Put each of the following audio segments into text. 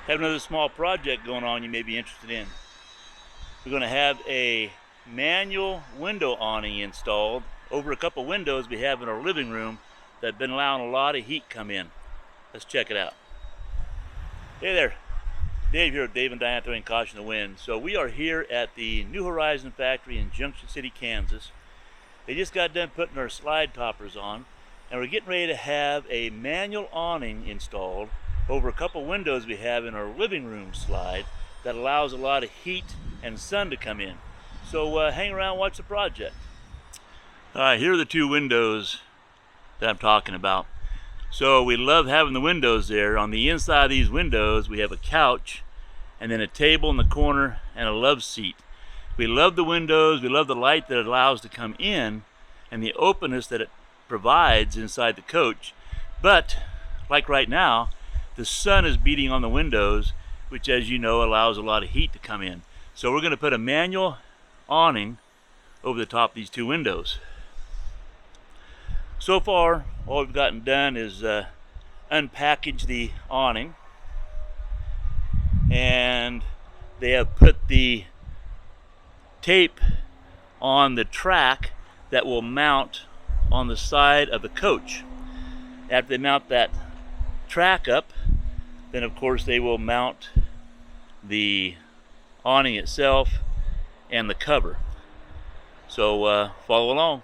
have another small project going on you may be interested in. We're going to have a manual window awning installed over a couple windows we have in our living room that have been allowing a lot of heat come in. Let's check it out. Hey there, Dave here with Dave and Diane throwing caution to the wind. So we are here at the New Horizon factory in Junction City, Kansas. They just got done putting our slide toppers on, and we're getting ready to have a manual awning installed over a couple windows we have in our living room slide that allows a lot of heat and sun to come in. So hang around and watch the project. Alright, here are the two windows that I'm talking about. So we love having the windows there. On the inside of these windows we have a couch and then a table in the corner and a love seat. We love the windows, we love the light that it allows to come in and the openness that it provides inside the coach. But like right now, the sun is beating on the windows, which, as you know, allows a lot of heat to come in. So we're going to put a manual awning over the top of these two windows. So far, all we've gotten done is unpackage the awning, and they have put the tape on the track that will mount on the side of the coach. After they mount that track up, then of course they will mount the awning itself and the cover. So follow along.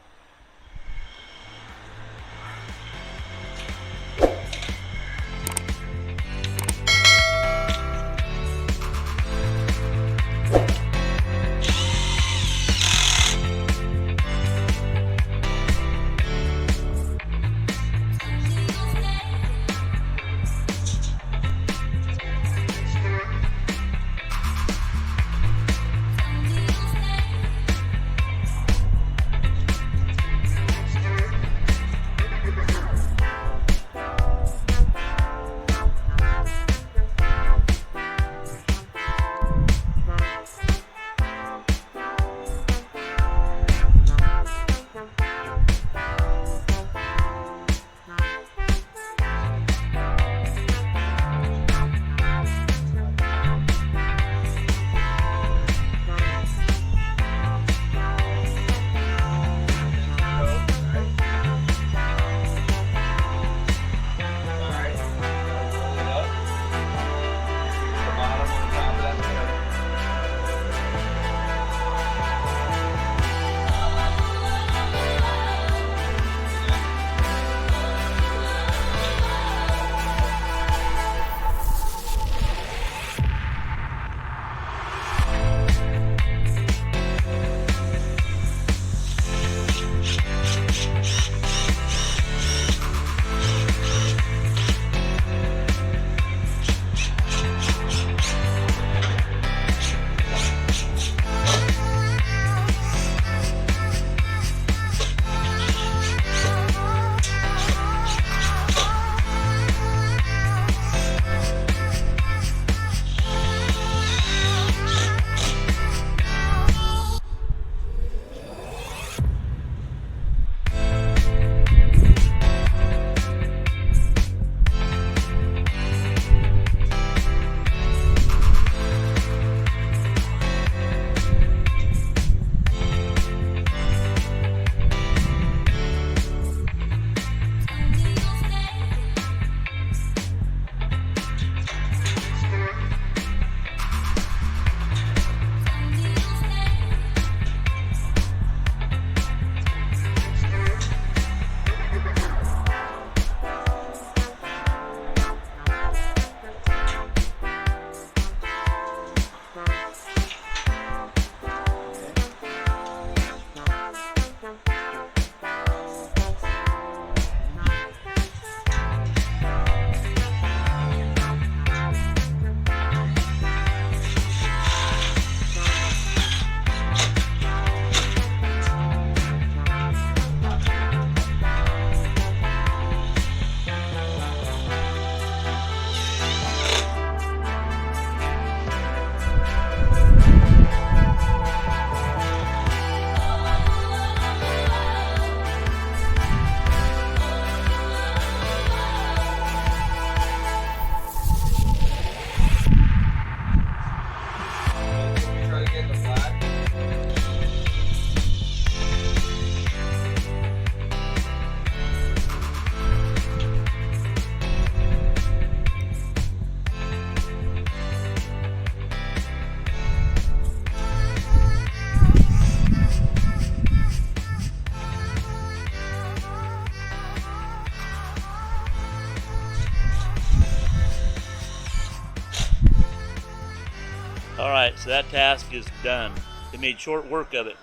All right, so that task is done. They made short work of it.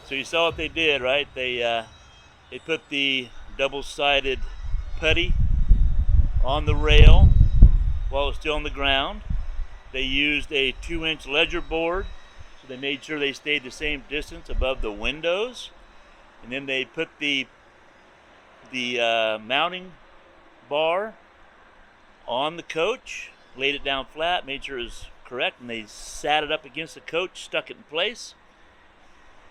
So you saw what they did, right? They put the double-sided putty on the rail while it was still on the ground. They used a 2-inch ledger board, so they made sure they stayed the same distance above the windows. And then they put the mounting bar on the coach, laid it down flat, made sure it was correct, and they sat it up against the coach, stuck it in place.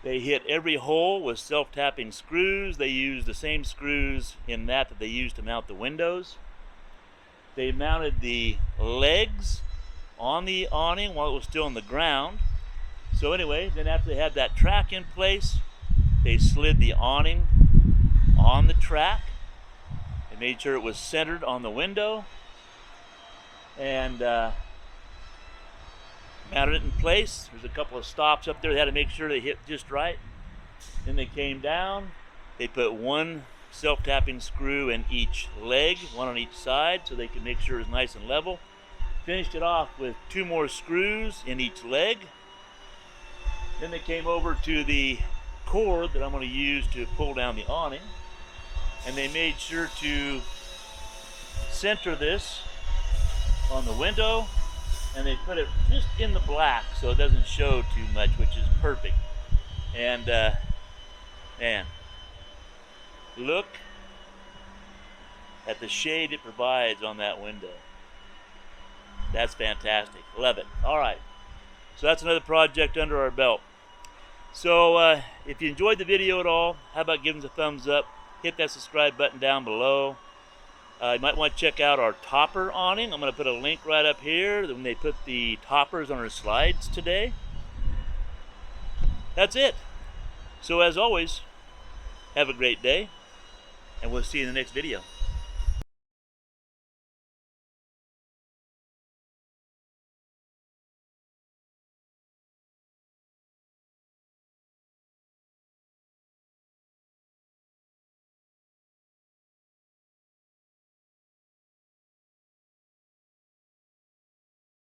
They hit every hole with self-tapping screws. They used the same screws in that they used to mount the windows. They mounted the legs on the awning while it was still on the ground. So anyway, then after they had that track in place, they slid the awning on the track. They made sure it was centered on the window and mounted it in place. There's a couple of stops up there. They had to make sure they hit just right. Then they came down. They put one self-tapping screw in each leg, one on each side, so they could make sure it was nice and level. Finished it off with 2 more screws in each leg. Then they came over to the cord that I'm going to use to pull down the awning, and they made sure to center this on the window, and they put it just in the black so it doesn't show too much, which is perfect. And man, look at the shade it provides on that window. That's fantastic. Love it. All right, so that's another project under our belt. So if you enjoyed the video at all, how about giving us a thumbs up, hit that subscribe button down below. You might want to check out our topper awning. I'm going to put a link right up here when they put the toppers on our slides today. That's it. So as always, have a great day, and we'll see you in the next video.